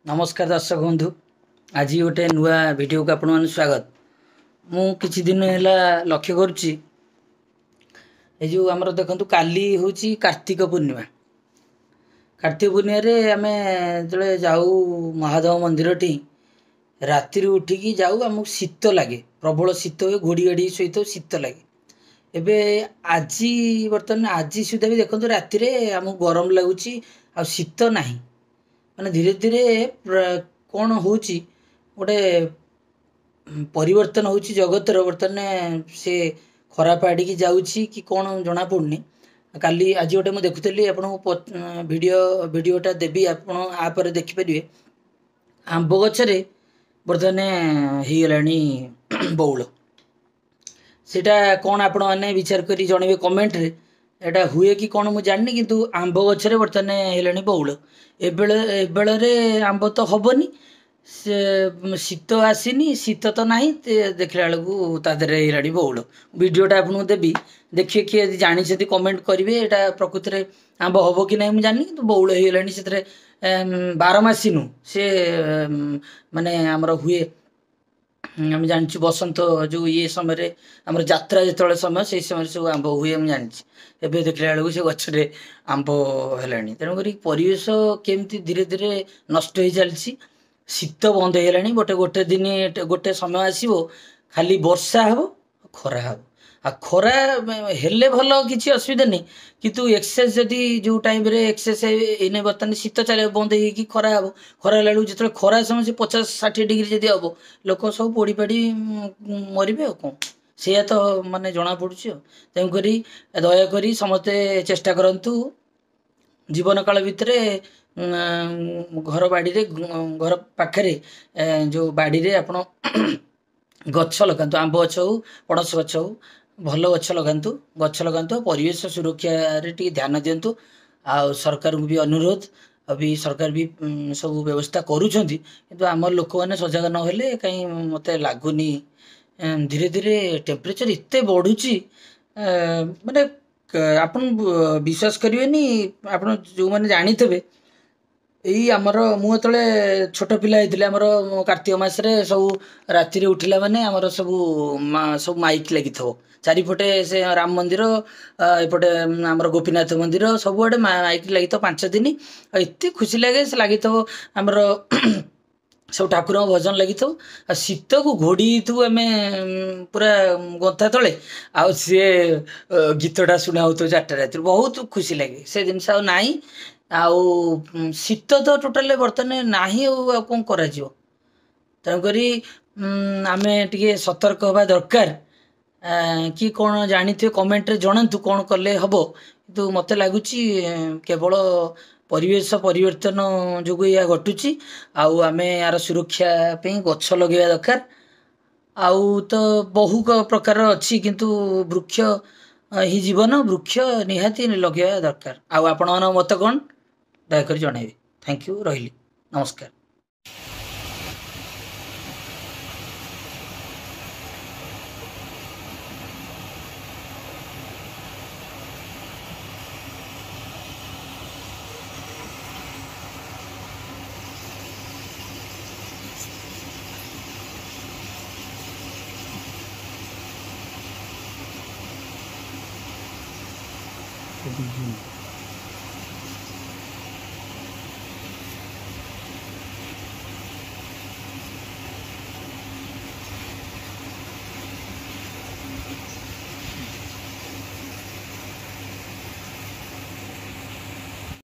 नमस्कार दर्शक बंधु। आज गोटे नुआ वीडियो को आपण स्वागत। मु किछि दिन हैला लक्ष्य करुच्ची ए जो आमर देखंतु काली होची कार्तिक पूर्णिमा। कार्तिक पूर्णिमा रे आमे जले जाऊ महादेव मंदिर टी राति उठिकी जाऊ आमको शीत लगे, प्रबल शीत हुए, घोड़ी घाड़ी सहित शीत लगे। एबे आज बर्तमान आज सुधा भी देखो राति रे आमको गरम लगुच आ शीत नाही। माने धीरे धीरे कौन होची गोटे परिवर्तन होची जगतर बर्तमान से खराब आड़ी की जाउची कि कौन जना पड़नी। काली आज गोटे मुझे देखुली आपको वीडियोटा देवी आपण आप देखिपारे। आंब गचरे बर्तमान हो बौल सेटा कौन आपण मैंने विचार करी जनइबे कमेंट रे एटा हुए कि कौन मुझे जाननी किंतु आंब गचरे बर्तमान है बौल एबेले आंब तो हबनी से शीत आसीनी शीत तो ना देखला बेलू तादे बौल वीडियोटा आपको देवी देखिए किए जानी कमेंट करेंगे। यहाँ प्रकृति में आंब हम कि ना मुझे जानी कि बौल होगा से बारमासी नु से माने आमर हुए आम जानी बसंत जो ये समय आम यात्रा जो समय से समय सब आंब हुए मुझे जानी। एवं देखला बेलू से गचरे आंब है तेणुक परिवेश केमती धीरे धीरे नष्ट हो चलती। शीत बंद होगा गोटे गोटे दिन गोटे समय आसो खाली वर्षा हम खरा हम आ खरा हेले भल किसी असुविधा नहीं किंतु एक्सेस जदि जो टाइम रे एक्सेस इने बर्तमान शीत चले बंद हो खरा हम खरा लड़ू जो खरा समय से 50-60 डिग्री जदि हम लोक सब पोड़ी पाड़ी मरबे कौन से तो माने जना पड़ुची। तेणुक दयाक समस्ते चेष्टा करूँ जीवन काल भितर घर बाड़ी घर पाखे जो बाड़ी आपण गछ लगातु आंब गछ हो पणस गछ हो भल गछ लगातु परिवेश सुरक्षा रे टी ध्यान दिंतु। आ सरकार को भी अनुरोध अभी सरकार भी सब व्यवस्था करूछंती किंतु आम लोक मैंने सजग न हेले कहीं मत लगुनि धीरे धीरे टेम्परेचर एत बढ़ुची माने आपन विश्वास करेंगे आप जो मैंने जानी थे यही आमर मुझे छोट पिला होते आमर कार्तिक मासरे सब राति उठिला माने आमर सब माइक लगी चारिपटे से राम मंदिर एपटे आमर गोपीनाथ मंदिर सबुआड़े माइक लगी 5 दिन एत खुशी लगे से लगी आमर सब ठाकुर भजन लगी शीत को घोड़ी आम पूरा गंथा तले आ सी गीतटा शुणा हो 4टा रात बहुत खुशी लगे से जिनस नाई आउ शीत तो टोटाल बर्तमान ना कौन कर तेणुक आम टे सतर्क हवा दरकार कि कौन जानी थे कमेंट रे जनातु कौन कले हम किंतु मत लगुच केवल परिवेश परिवर्तन जो या घटुची आम यार सुरक्षा गछ लगे दरकार। आउ तो बहु प्रकार अच्छी किंतु वृक्ष ही जीवन वृक्ष निहाती लगे दरकार। आउ आपण मत कौन दयाक जनइबे। थैंक यू रही नमस्कार। Jadi